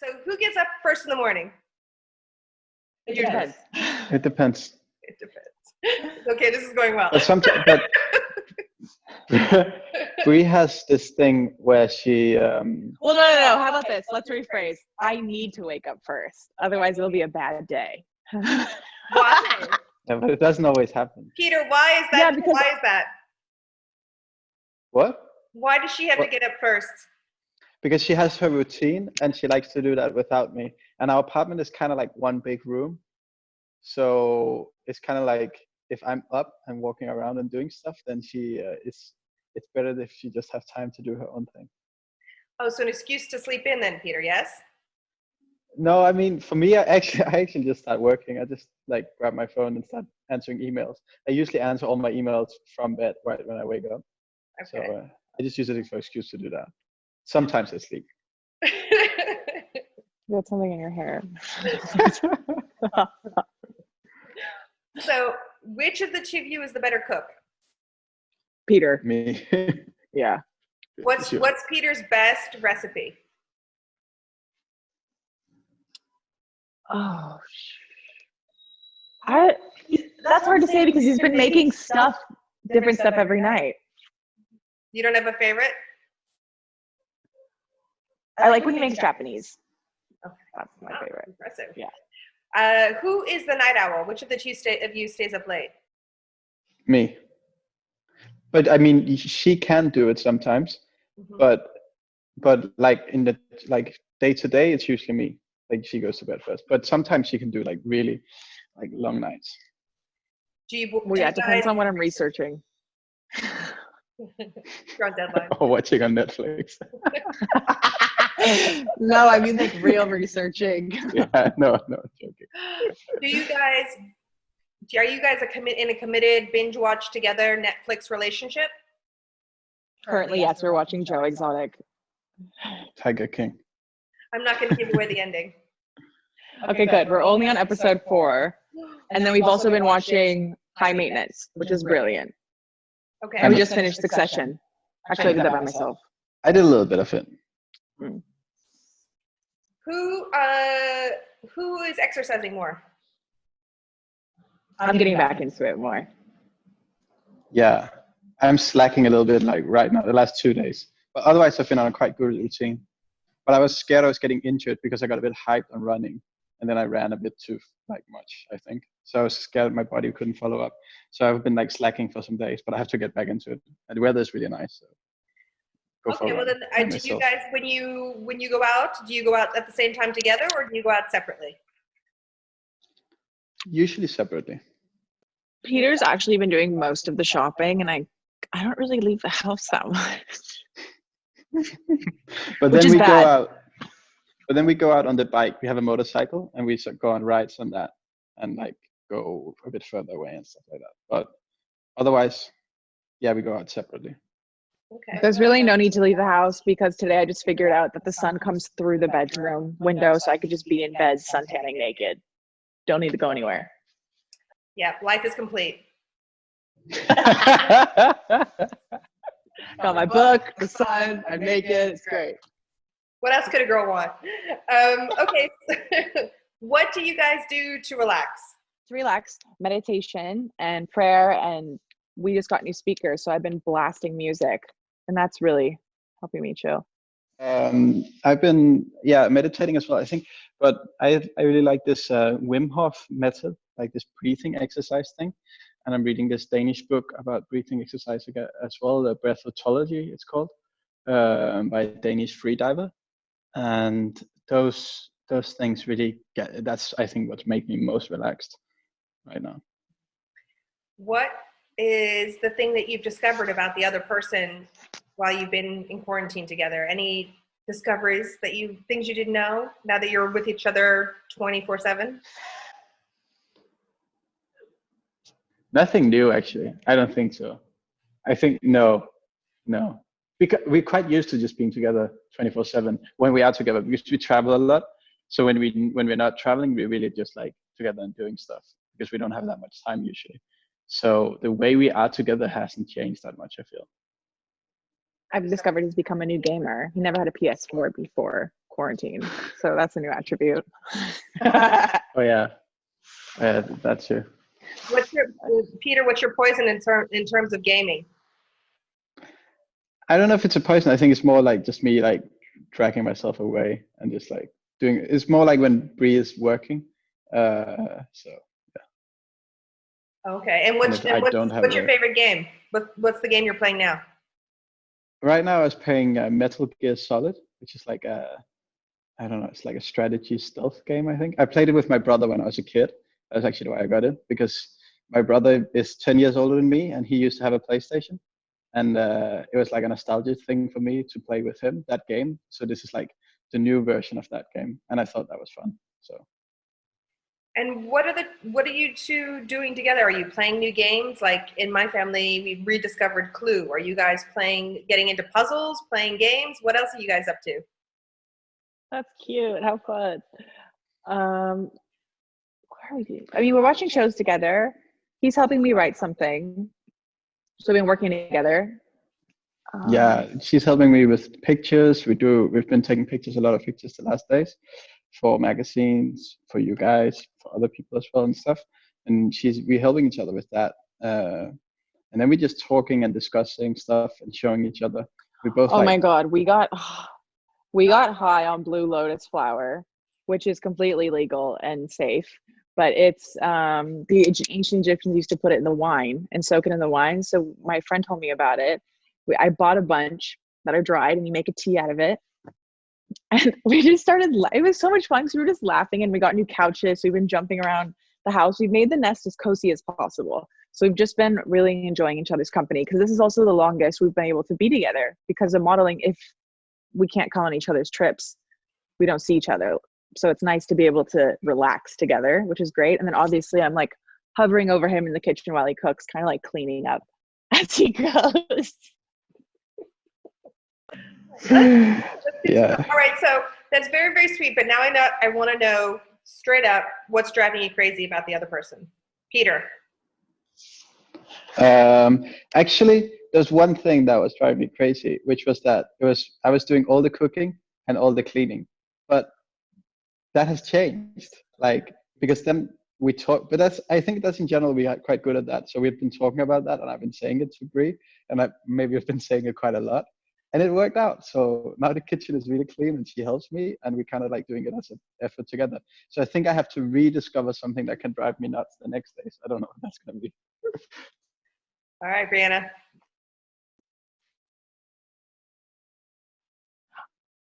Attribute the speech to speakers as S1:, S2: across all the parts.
S1: So who gets up first in the morning?
S2: It depends.
S3: It depends.
S1: It depends. Okay, this is going well.
S3: But sometimes, Bree has this thing where she.
S2: Well, no. How about this? Let's rephrase. I need to wake up first. Otherwise, it'll be a bad day.
S1: Why?
S3: Yeah, but it doesn't always happen.
S1: Peter, why is that?
S2: Yeah, because-
S1: why is that?
S3: What?
S1: Why does she have to get up first?
S3: Because she has her routine and she likes to do that without me. And our apartment is kind of like one big room. So it's kind of like if I'm up and walking around and doing stuff, then it's better if she just has time to do her own thing.
S1: Oh, so an excuse to sleep in then, Peter, yes?
S3: No, I mean, for me, I actually just start working. I just like grab my phone and start answering emails. I usually answer all my emails from bed right when I wake up.
S1: Okay.
S3: So I just use it as an excuse to do that. Sometimes I sleep.
S2: You got something in your hair.
S1: So which of the two of you is the better cook?
S2: Peter.
S3: Me.
S2: Yeah.
S1: What's Peter's best recipe?
S2: Oh, that's hard to say because he's been making different stuff every night.
S1: You don't have a favorite?
S2: I like when he makes Japanese.
S1: Okay.
S2: That's my favorite.
S1: Impressive.
S2: Yeah.
S1: Who is the night owl? Which of the two of you stays up late?
S3: Me. But I mean, she can do it sometimes, but like in the day to day, it's usually me. Like she goes to bed first, but sometimes she can do like really like long nights.
S2: It depends on what I'm researching.
S1: You're on deadline.
S3: Or watching on Netflix.
S2: No, I mean like real researching.
S3: Yeah, no, joking.
S1: Are you guys in a committed binge watch together Netflix relationship?
S2: Currently, yes, we're watching Joe Exotic.
S3: Tiger King.
S1: I'm not going to give away the ending.
S2: Okay, good. We're only on episode 4. And then we've also been watching High Maintenance, which is brilliant.
S1: Okay.
S2: And we just finished Succession. Actually, I did that by myself.
S3: I did a little bit of it.
S1: Who is exercising more?
S2: I'm getting back into it more.
S3: Yeah, I'm slacking a little bit like right now, the last 2 days. But otherwise, I've been on a quite good routine. But I was scared I was getting injured because I got a bit hyped on running. And then I ran a bit too much, I think. So I was scared my body couldn't follow up. So I've been like slacking for some days, but I have to get back into it. And the weather is really nice. So
S1: okay, well then, do you guys, when you go out, do you go out at the same time together or do you go out separately?
S3: Usually separately.
S2: Peter's actually been doing most of the shopping, and I don't really leave the house that much.
S3: But then we go out. But then we go out on the bike. We have a motorcycle, and we go on rides on that, and like go a bit further away and stuff like that. But otherwise, yeah, we go out separately.
S1: Okay.
S2: There's really no need to leave the house because today I just figured out that the sun comes through the bedroom window, so I could just be in bed suntanning naked. Don't need to go anywhere.
S1: Yeah, life is complete.
S2: Got my book, the sun, I'm naked. It's great.
S1: What else could a girl want? Okay. What do you guys do to relax?
S2: To relax, meditation and prayer, and we just got new speakers, so I've been blasting music, and that's really helping me chill.
S3: I've been meditating as well, I think, but I really like this Wim Hof method, like this breathing exercise thing, and I'm reading this Danish book about breathing exercise as well, the Breathotology it's called, by a Danish freediver, and those things really that's I think what's making me most relaxed right now.
S1: What is the thing that you've discovered about the other person while you've been in quarantine together? Any discoveries things you didn't know now that you're with each other 24/7?
S3: Nothing new, actually. I don't think so. I think no. Because we're quite used to just being together 24/7 when we are together because we travel a lot. So when we're not traveling, we're really just like together and doing stuff because we don't have that much time usually. So the way we are together hasn't changed that much, I feel.
S2: I've discovered he's become a new gamer. He never had a PS4 before. quarantine. So that's a new attribute.
S3: Oh yeah, that's true.
S1: Peter? What's your poison in terms of gaming?
S3: I don't know if it's a poison. I think it's more like just me like dragging myself away and just like doing. It's more like when Bree is working. So
S1: Okay, and
S3: and if I don't have
S1: what's your
S3: work.
S1: favorite game? What's the game you're playing now?
S3: Right now, I was playing Metal Gear Solid, which is like I don't know, it's like a strategy stealth game, I think. I played it with my brother when I was a kid. That's actually why I got it, because my brother is 10 years older than me and he used to have a PlayStation. And it was like a nostalgia thing for me to play with him, that game. So this is like the new version of that game. And I thought that was fun. So.
S1: And what are you two doing together? Are you playing new games? Like in my family, we rediscovered Clue. Are you guys getting into puzzles, playing games? What else are you guys up to?
S2: That's cute. How fun. What are we doing? I mean, we're watching shows together. He's helping me write something. So we've been working together.
S3: Yeah, she's helping me with pictures. We've been taking pictures, a lot of pictures the last days for magazines, for you guys, for other people as well and stuff. And we're helping each other with that. And then we're just talking and discussing stuff and showing each other. We both
S2: Oh my God, we got high on Blue Lotus flower, which is completely legal and safe. But it's the ancient Egyptians used to put it in the wine and soak it in the wine. So my friend told me about it. I bought a bunch that are dried and you make a tea out of it. And we just started, it was so much fun because we were just laughing and we got new couches. So we've been jumping around the house. We've made the nest as cozy as possible. So we've just been really enjoying each other's company because this is also the longest we've been able to be together because of modeling. If we can't come on each other's trips, we don't see each other. So it's nice to be able to relax together, which is great. And then obviously I'm like hovering over him in the kitchen while he cooks, kind of like cleaning up as he goes.
S3: Yeah.
S1: All right, so that's very, very sweet. But now I want to know straight up what's driving you crazy about the other person. Peter.
S3: Actually, there's one thing that was driving me crazy, which was that I was doing all the cooking and all the cleaning, but that has changed. Like because then we talk, but I think that's in general we are quite good at that. So we've been talking about that, and I've been saying it to Brie, and maybe I've been saying it quite a lot. And it worked out. So now the kitchen is really clean and she helps me and we kind of like doing it as an effort together. So I think I have to rediscover something that can drive me nuts the next day. So I don't know what that's going to be.
S1: All right, Breanna.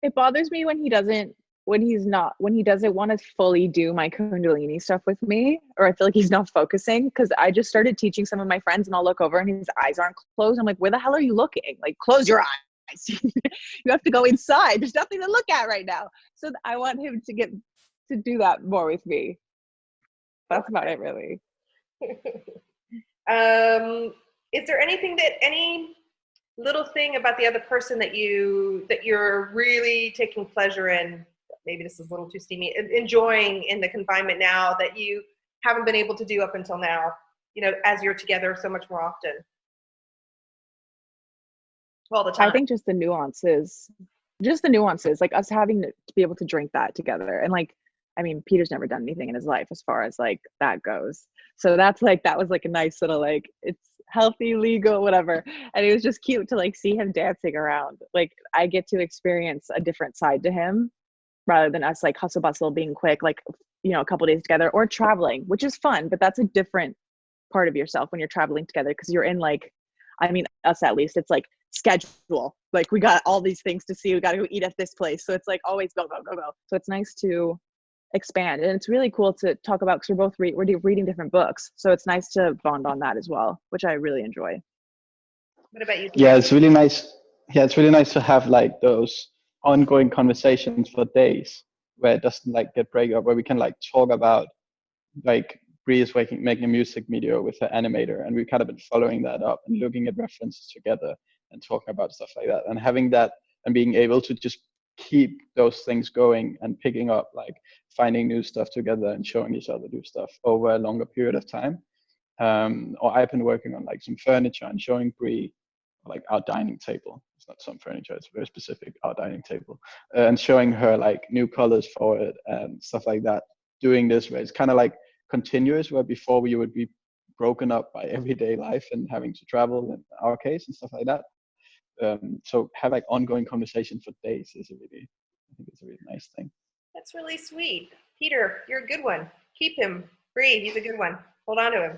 S2: It bothers me when he doesn't want to fully do my Kundalini stuff with me, or I feel like he's not focusing because I just started teaching some of my friends and I'll look over and his eyes aren't closed. I'm like, where the hell are you looking? Like, close your eyes. You have to go inside. There's nothing to look at right now. So I want him to do that more with me. That's about it, really.
S1: Is there any little thing about the other person that you're really taking pleasure in? Maybe this is a little too steamy. Enjoying in the confinement now that you haven't been able to do up until now. You know, as you're together so much more often. All the time.
S2: I think just the nuances, like us having to be able to drink that together. And like, I mean, Peter's never done anything in his life as far as like that goes. So that was like a nice little, like, it's healthy, legal, whatever. And it was just cute to like see him dancing around. Like I get to experience a different side to him rather than us like hustle bustle being quick, like, you know, a couple days together or traveling, which is fun, but that's a different part of yourself when you're traveling together. Because you're in like, I mean, us at least, it's like schedule. Like we got all these things to see. We got to go eat at this place. So it's like always go, go, go, go. So it's nice to expand. And it's really cool to talk about because we're reading different books. So it's nice to bond on that as well, which I really enjoy.
S1: What about you?
S3: Yeah, it's really nice. Yeah, it's really nice to have like those ongoing conversations for days where it doesn't like get break up, where we can like talk about like Bree is making a music video with her animator, and we've kind of been following that up and looking at references together and talking about stuff like that, and having that and being able to just keep those things going and picking up like finding new stuff together and showing each other new stuff over a longer period of time. Or I've been working on like some furniture and showing Bree like our dining table. it's not some furniture, it's very specific, our dining table, and showing her like new colors for it and stuff like that. Doing this where it's kind of like continuous, where before we would be broken up by everyday life and having to travel in our case and stuff like that. So have like ongoing conversation for days is a really, I think it's a really nice thing.
S1: That's really sweet. Peter, you're a good one. Keep him. Bree, he's a good one. Hold on to him.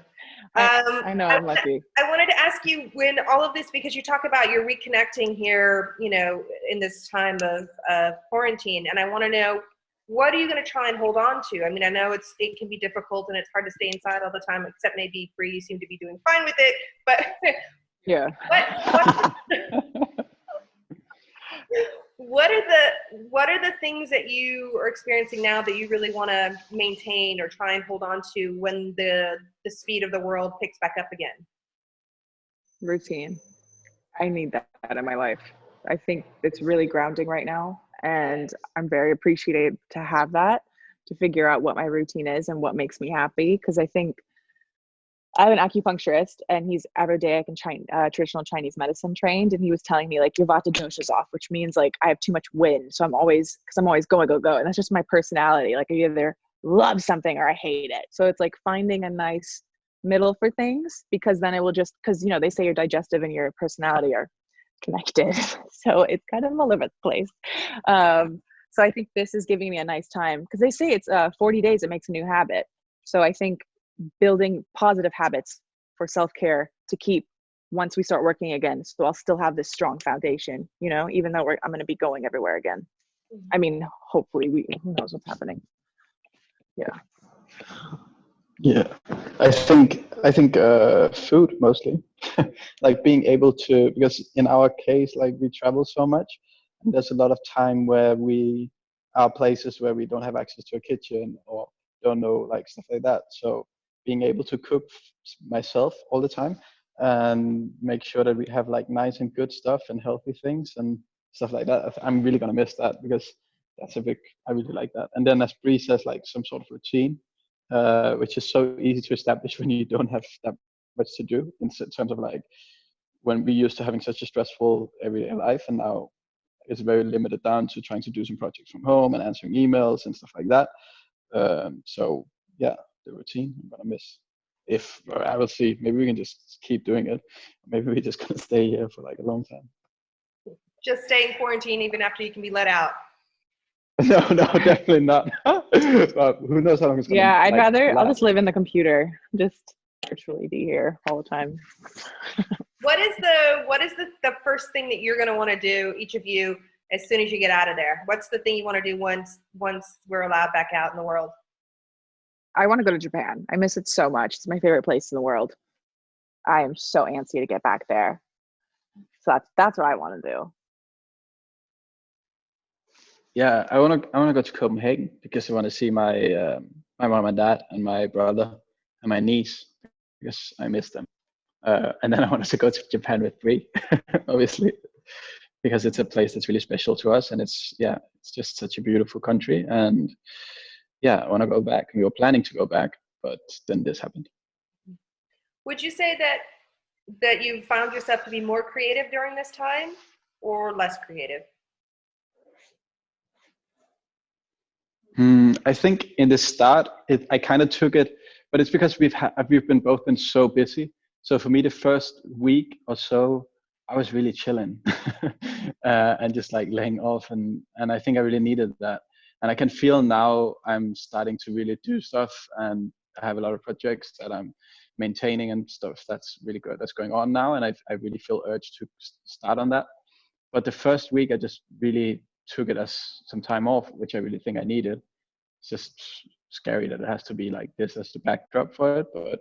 S2: I know, I'm lucky.
S1: I wanted to ask you, when all of this, because you talk about you're reconnecting here, you know, in this time of quarantine, and I want to know, what are you going to try and hold on to? I mean, I know it can be difficult and it's hard to stay inside all the time, except maybe Bree, you seem to be doing fine with it, but
S2: Yeah.
S1: what are the things that you are experiencing now that you really want to maintain or try and hold on to when the speed of the world picks back up again?
S2: Routine. I need that in my life. I think it's really grounding right now, and I'm very appreciative to have that, to figure out what my routine is and what makes me happy. Because I think I have an acupuncturist, and he's Ayurvedic and traditional Chinese medicine trained, and he was telling me like your Vata dosha's off, which means like I have too much wind, so I'm always go, and that's just my personality. Like I either love something or I hate it. So it's like finding a nice middle for things, because then it will just, because you know they say your digestive and your personality are connected, so it's kind of all over the place. So I think this is giving me a nice time, because they say it's 40 days it makes a new habit. So I think building positive habits for self-care to keep once we start working again, so I'll still have this strong foundation, you know, even though I'm going to be going everywhere again. I mean, hopefully, who knows what's happening.
S3: Yeah, I think food mostly, like being able to, because in our case, like we travel so much, and there's a lot of time where we are places where we don't have access to a kitchen or don't know, like stuff like that. So being able to cook myself all the time and make sure that we have like nice and good stuff and healthy things and stuff like that, I'm really gonna miss that, because I really like that. And then as Bree says, like some sort of routine, which is so easy to establish when you don't have that much to do, in terms of like when we used to having such a stressful everyday life, and now it's very limited down to trying to do some projects from home and answering emails and stuff like that. So yeah, the routine I'm gonna miss. If I will see, maybe we can just keep doing it. Maybe we're just gonna stay here for like a long time.
S1: Just stay in quarantine even after you can be let out.
S3: No, definitely not. Who knows how long it's gonna.
S2: Yeah, I'd rather
S3: last.
S2: I'll just live in the computer, just virtually be here all the time.
S1: What is the first thing that you're going to want to do, each of you, as soon as you get out of there? What's the thing you want to do once we're allowed back out in the world?
S2: I want to go to Japan. I miss it so much. It's my favorite place in the world. I am so antsy to get back there. So that's what I want to do.
S3: Yeah, I wanna go to Copenhagen, because I want to see my my mom and dad and my brother and my niece, because I miss them. And then I wanted to go to Japan with Brie, obviously, because it's a place that's really special to us, and it's just such a beautiful country. And yeah, I want to go back. We were planning to go back, but then this happened.
S1: Would you say that you found yourself to be more creative during this time, or less creative?
S3: I think in the start, I kind of took it, but it's because we've both been so busy. So for me, the first week or so, I was really chilling and just like laying off, and I think I really needed that. And I can feel now I'm starting to really do stuff, and I have a lot of projects that I'm maintaining and stuff that's really good that's going on now, and I really feel urged to start on that. But the first week, I just really took it as some time off, which I really think I needed. It's just scary that it has to be like this as the backdrop for it, but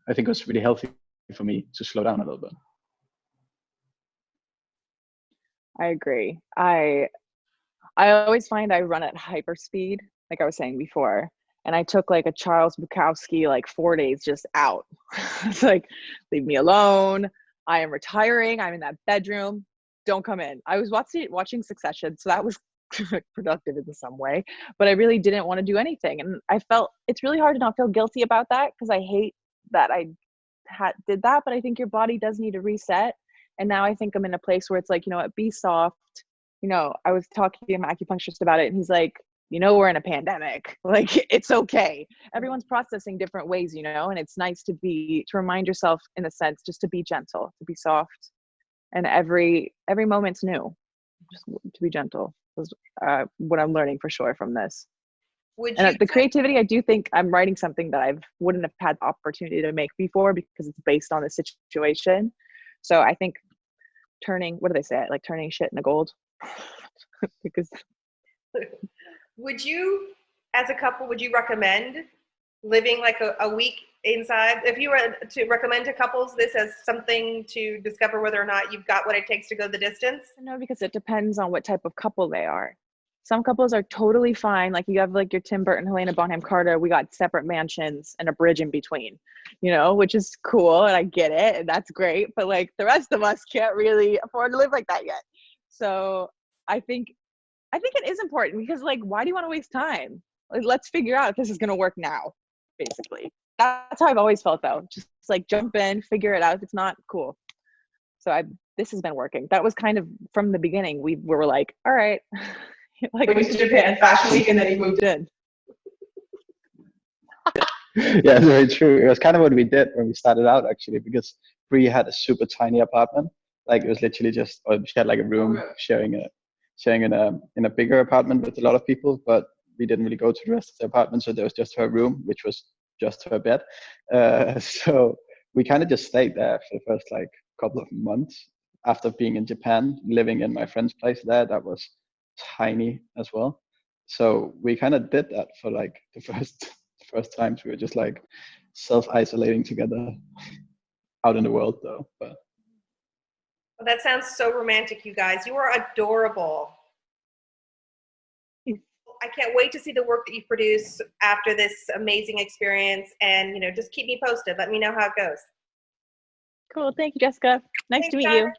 S3: I think it was really healthy for me to slow down a little bit.
S2: I agree. I always find I run at hyper speed, like I was saying before. And I took like a Charles Bukowski, like 4 days just out. It's like, leave me alone. I am retiring. I'm in that bedroom. Don't come in. I was watching Succession, so that was productive in some way. But I really didn't want to do anything. And I felt it's really hard to not feel guilty about that, because I hate that I did that. But I think your body does need a reset. And now I think I'm in a place where it's like, you know what, be soft. You know, I was talking to my acupuncturist about it, and he's like, you know, we're in a pandemic. Like, it's okay. Everyone's processing different ways, you know, and it's nice to remind yourself, in a sense, just to be gentle, to be soft. And every moment's new. Just to be gentle is what I'm learning for sure from this.
S1: Would
S2: And
S1: you
S2: the creativity, I do think I'm writing something that I wouldn't have had the opportunity to make before because it's based on the situation. So I think turning, what do they say? Like turning shit into gold. Because
S1: would you, as a couple, would you recommend living like a week inside? If you were to recommend to couples this as something to discover whether or not you've got what it takes to go the distance?
S2: no, because it depends on what type of couple they are. Some couples are totally fine. Like you have like your Tim Burton, Helena Bonham Carter. We got separate mansions and a bridge in between, you know, which is cool. And I get it. And that's great. But like the rest of us can't really afford to live like that yet. So I think it is important because like, why do you want to waste time? Like, let's figure out if this is going to work now, basically. That's how I've always felt though. Just like jump in, figure it out. If it's not, cool. So this has been working. That was kind of from the beginning. We were like, all right. Like we went to Japan Fashion Week and then he moved in.
S3: Yeah, very true. It was kind of what we did when we started out, actually, because Bree had a super tiny apartment. Like it was literally just, or she had like a room sharing in a bigger apartment with a lot of people, but we didn't really go to the rest of the apartment, so there was just her room, which was just her bed. So we kind of just stayed there for the first like couple of months after being in Japan, living in my friend's place there. That was tiny as well. So we kind of did that for like the first times. We were just like self-isolating together out in the world though. But
S1: Well, that sounds so romantic, you guys. You are adorable. I can't wait to see the work that you produce after this amazing experience. And, you know, just keep me posted. Let me know how it goes.
S2: Cool. Thank you, Jessica. Nice
S1: Thanks,
S2: to meet
S1: guys.
S2: you.